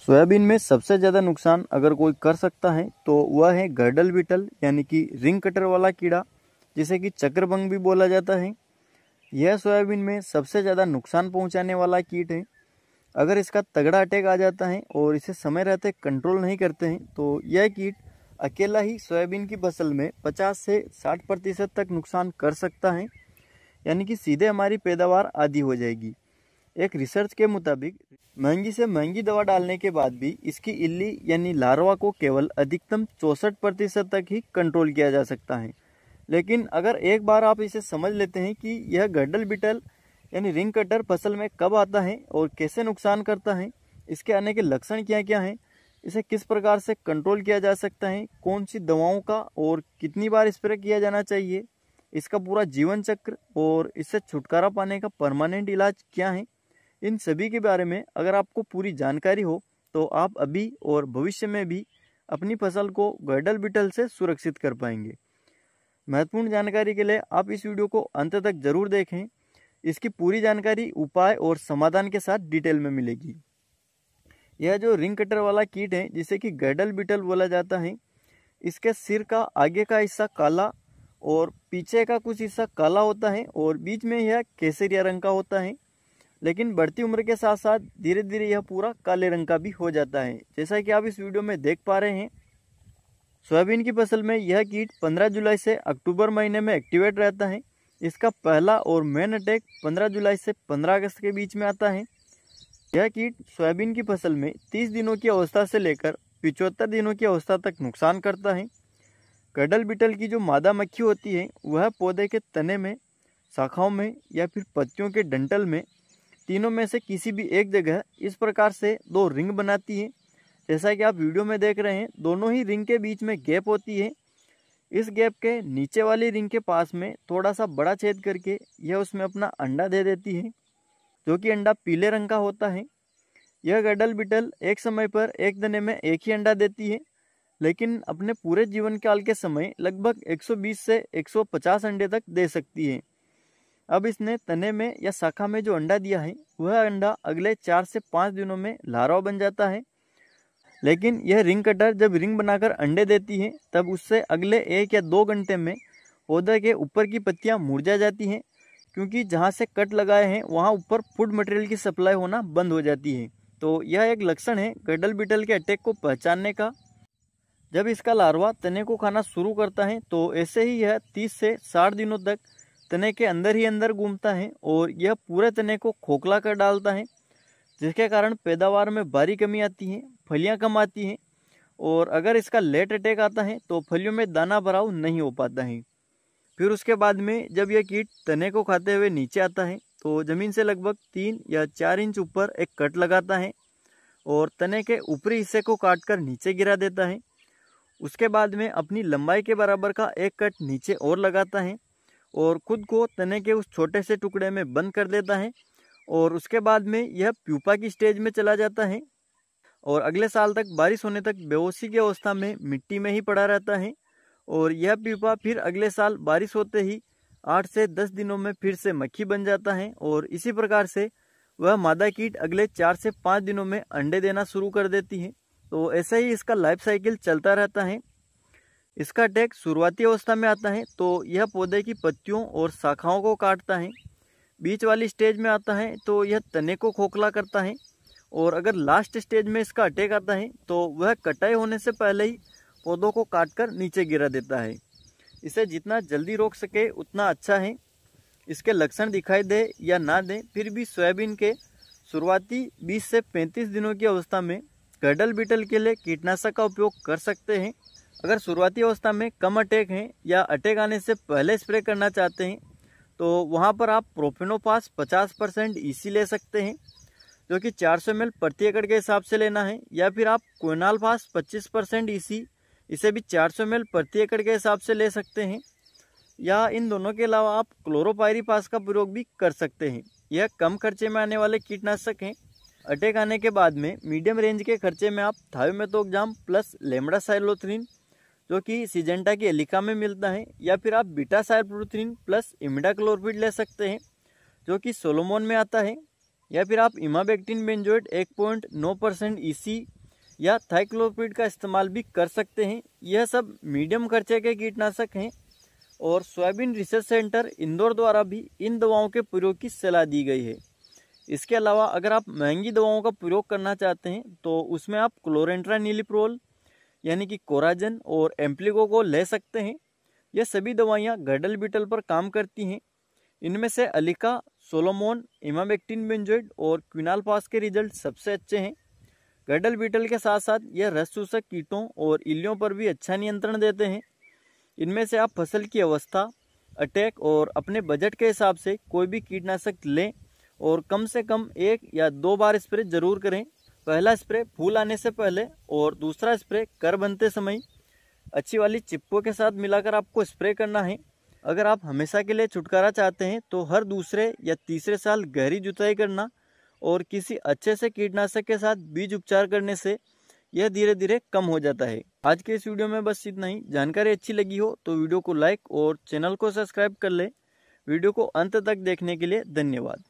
Soybean में सबसे ज़्यादा नुकसान अगर कोई कर सकता है तो वह है गर्डल बीटल यानी कि रिंग कटर वाला कीड़ा, जिसे कि चक्रभंग भी बोला जाता है। यह सोयाबीन में सबसे ज़्यादा नुकसान पहुंचाने वाला कीट है। अगर इसका तगड़ा अटैक आ जाता है और इसे समय रहते कंट्रोल नहीं करते हैं तो यह कीट अकेला ही सोयाबीन की फसल में 50 से 60% तक नुकसान कर सकता है, यानी कि सीधे हमारी पैदावार आधी हो जाएगी। एक रिसर्च के मुताबिक महंगी से महंगी दवा डालने के बाद भी इसकी इल्ली यानी लार्वा को केवल अधिकतम 64% तक ही कंट्रोल किया जा सकता है। लेकिन अगर एक बार आप इसे समझ लेते हैं कि यह गर्डल बीटल यानी रिंग कटर फसल में कब आता है और कैसे नुकसान करता है, इसके आने के लक्षण क्या क्या हैं, इसे किस प्रकार से कंट्रोल किया जा सकता है, कौन सी दवाओं का और कितनी बार स्प्रे किया जाना चाहिए, इसका पूरा जीवन चक्र और इससे छुटकारा पाने का परमानेंट इलाज क्या है, इन सभी के बारे में अगर आपको पूरी जानकारी हो तो आप अभी और भविष्य में भी अपनी फसल को गर्डल बीटल से सुरक्षित कर पाएंगे। महत्वपूर्ण जानकारी के लिए आप इस वीडियो को अंत तक जरूर देखें। इसकी पूरी जानकारी उपाय और समाधान के साथ डिटेल में मिलेगी। यह जो रिंग कटर वाला कीट है जिसे कि गर्डल बीटल बोला जाता है, इसके सिर का आगे का हिस्सा काला और पीछे का कुछ हिस्सा काला होता है और बीच में यह केसरिया रंग का होता है। लेकिन बढ़ती उम्र के साथ साथ धीरे धीरे यह पूरा काले रंग का भी हो जाता है, जैसा कि आप इस वीडियो में देख पा रहे हैं। सोयाबीन की फसल में यह कीट 15 जुलाई से अक्टूबर महीने में एक्टिवेट रहता है। इसका पहला और मेन अटैक 15 जुलाई से 15 अगस्त के बीच में आता है। यह कीट सोयाबीन की फसल में 30 दिनों की अवस्था से लेकर 75 दिनों की अवस्था तक नुकसान करता है। गर्डल बीटल की जो मादा मक्खी होती है वह पौधे के तने में, शाखाओं में या फिर पत्तियों के डंठल में, तीनों में से किसी भी एक जगह इस प्रकार से दो रिंग बनाती है। जैसा कि आप वीडियो में देख रहे हैं, दोनों ही रिंग के बीच में गैप होती है। इस गैप के नीचे वाली रिंग के पास में थोड़ा सा बड़ा छेद करके यह उसमें अपना अंडा दे देती है, जो कि अंडा पीले रंग का होता है। यह गर्डल बीटल एक समय पर एक तने में एक ही अंडा देती है, लेकिन अपने पूरे जीवन काल के समय लगभग 120 से 150 अंडे तक दे सकती है। अब इसने तने में या शाखा में जो अंडा दिया है वह अंडा अगले 4 से 5 दिनों में लार्वा बन जाता है। लेकिन यह रिंग कटर जब रिंग बनाकर अंडे देती है तब उससे अगले 1 या 2 घंटे में पौधे के ऊपर की पत्तियां मुरझा जाती हैं, क्योंकि जहां से कट लगाए हैं वहां ऊपर फूड मटेरियल की सप्लाई होना बंद हो जाती है। तो यह एक लक्षण है गर्डल बीटल के अटैक को पहचानने का। जब इसका लार्वा तने को खाना शुरू करता है तो ऐसे ही यह 30 से 60 दिनों तक तने के अंदर ही अंदर घूमता है और यह पूरे तने को खोखला कर डालता है, जिसके कारण पैदावार में भारी कमी आती है, फलियां कम आती हैं और अगर इसका लेट अटैक आता है तो फलियों में दाना भराव नहीं हो पाता है। फिर उसके बाद में जब यह कीट तने को खाते हुए नीचे आता है तो ज़मीन से लगभग 3 या 4 इंच ऊपर एक कट लगाता है और तने के ऊपरी हिस्से को काटकर नीचे गिरा देता है। उसके बाद में अपनी लंबाई के बराबर का एक कट नीचे और लगाता है और खुद को तने के उस छोटे से टुकड़े में बंद कर देता है और उसके बाद में यह प्यूपा की स्टेज में चला जाता है और अगले साल तक बारिश होने तक बेहोशी की अवस्था में मिट्टी में ही पड़ा रहता है और यह प्यूपा फिर अगले साल बारिश होते ही 8 से 10 दिनों में फिर से मक्खी बन जाता है और इसी प्रकार से वह मादा कीट अगले 4 से 5 दिनों में अंडे देना शुरू कर देती है। तो ऐसे ही इसका लाइफ साइकिल चलता रहता है। इसका अटैक शुरुआती अवस्था में आता है तो यह पौधे की पत्तियों और शाखाओं को काटता है। बीच वाली स्टेज में आता है तो यह तने को खोखला करता है और अगर लास्ट स्टेज में इसका अटैक आता है तो वह कटाई होने से पहले ही पौधों को काटकर नीचे गिरा देता है। इसे जितना जल्दी रोक सके उतना अच्छा है। इसके लक्षण दिखाई दे या ना दे, फिर भी सोयाबीन के शुरुआती 20 से 35 दिनों की अवस्था में गर्डल बीटल के लिए कीटनाशक का उपयोग कर सकते हैं। अगर शुरुआती अवस्था में कम अटैक हैं या अटैक आने से पहले स्प्रे करना चाहते हैं तो वहां पर आप प्रोफेनोफास 50% ईसी ले सकते हैं, जो कि 400 ml प्रति एकड़ के हिसाब से लेना है, या फिर आप क्विनालफास 25% ईसी, इसे भी 400 ml प्रति एकड़ के हिसाब से ले सकते हैं, या इन दोनों के अलावा आप क्लोरोपाइरीफास का प्रयोग भी कर सकते हैं। यह कम खर्चे में आने वाले कीटनाशक हैं। अटैक आने के बाद में मीडियम रेंज के खर्चे में आप थायोमेथोक्साम प्लस लेमडासाइलोथ्रिन, जो कि सिजेंटा की एलिका में मिलता है, या फिर आप बीटासाइक्लोथ्रिन प्लस इमिडाक्लोरपिड ले सकते हैं, जो कि सोलोमोन में आता है, या फिर आप इमामेक्टिन बेंजोएट 1.9% EC या थाइक्लोप्रिड का इस्तेमाल भी कर सकते हैं। यह सब मीडियम खर्चे के कीटनाशक हैं और सोयाबीन रिसर्च सेंटर इंदौर द्वारा भी इन दवाओं के प्रयोग की सलाह दी गई है। इसके अलावा अगर आप महंगी दवाओं का प्रयोग करना चाहते हैं तो उसमें आप क्लोरेंट्रानिलिप्रोल यानी कि कोराजन और एम्प्लीगो को ले सकते हैं। यह सभी दवाइयाँ गर्डल बीटल पर काम करती हैं। इनमें से अलिका, सोलोमोन, इमामेक्टिन बेंजोएट और क्विनालपास के रिजल्ट सबसे अच्छे हैं। गर्डल बीटल के साथ साथ यह रस चूसक कीटों और इल्लियों पर भी अच्छा नियंत्रण देते हैं। इनमें से आप फसल की अवस्था, अटैक और अपने बजट के हिसाब से कोई भी कीटनाशक लें और कम से कम 1 या 2 बार स्प्रे जरूर करें। पहला स्प्रे फूल आने से पहले और दूसरा स्प्रे कर बनते समय अच्छी वाली चिपको के साथ मिलाकर आपको स्प्रे करना है। अगर आप हमेशा के लिए छुटकारा चाहते हैं तो हर दूसरे या तीसरे साल गहरी जुताई करना और किसी अच्छे से कीटनाशक के साथ बीज उपचार करने से यह धीरे धीरे कम हो जाता है। आज के इस वीडियो में बस इतना ही। जानकारी अच्छी लगी हो तो वीडियो को लाइक और चैनल को सब्सक्राइब कर ले। वीडियो को अंत तक देखने के लिए धन्यवाद।